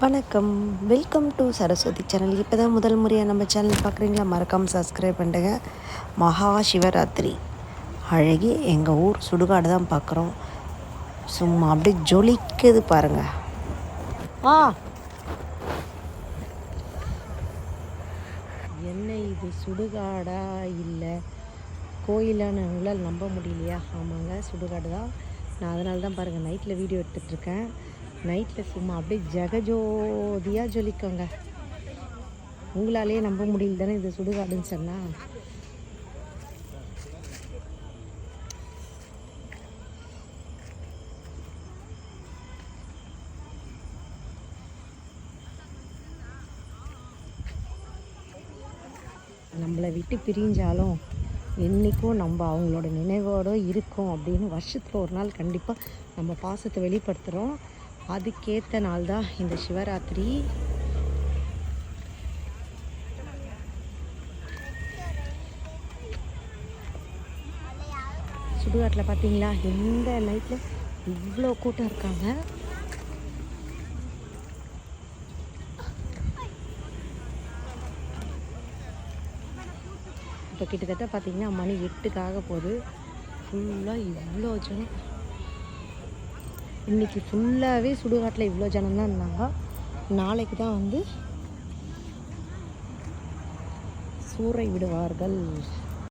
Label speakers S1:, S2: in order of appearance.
S1: வணக்கம், welcome to Saraswati channel. இப்போ தான் முதல் முறையாக நம்ம சேனல் பார்க்குறீங்களா? மறக்காமல் சப்ஸ்கிரைப் பண்ணுங்க. மகா சிவராத்திரி அழகி எங்கள் ஊர் சுடுகாடு தான் பார்க்குறோம். சும்மா அப்படியே ஜொலிக்குது பாருங்கள். என்ன இது சுடுகாடா இல்லை கோயிலான்னு உங்களால் நம்ப முடியலையா? ஆமாங்க, சுடுகாடு தான். நான் அதனால தான் பாருங்கள் நைட்டில் வீடியோ எடுத்துகிட்ருக்கேன். நைட்டில் சும்மா அப்படியே ஜெகஜோதியாக ஜொலிக்கோங்க. உங்களாலேயே நம்ப முடியல தானே இது சுடுகாடுன்னு சொன்னால். நம்மளை விட்டு பிரிஞ்சாலும் என்றைக்கும் நம்ம அவங்களோட நினைவோடு இருக்கோம் அப்படின்னு வருஷத்தில் ஒரு நாள் கண்டிப்பாக நம்ம பாசத்தை வெளிப்படுத்துகிறோம். அதுக்கேற்ற நாள் தான் இந்த சிவராத்திரி. சுடுகாட்டில் பார்த்தீங்களா, எந்த நைட்டில் இவ்வளோ கூட்டம் இருக்காங்க. இப்போ கிட்டத்தட்ட பார்த்தீங்கன்னா மணி 8 போகுது. ஃபுல்லாக இவ்வளோ ஜனம். இன்றைக்கி ஃபுல்லாகவே சுடுகாட்டில் இவ்வளோ ஜனம் தான் இருந்தாங்க. நாளைக்கு தான் வந்து சூறை விடுவார்கள்.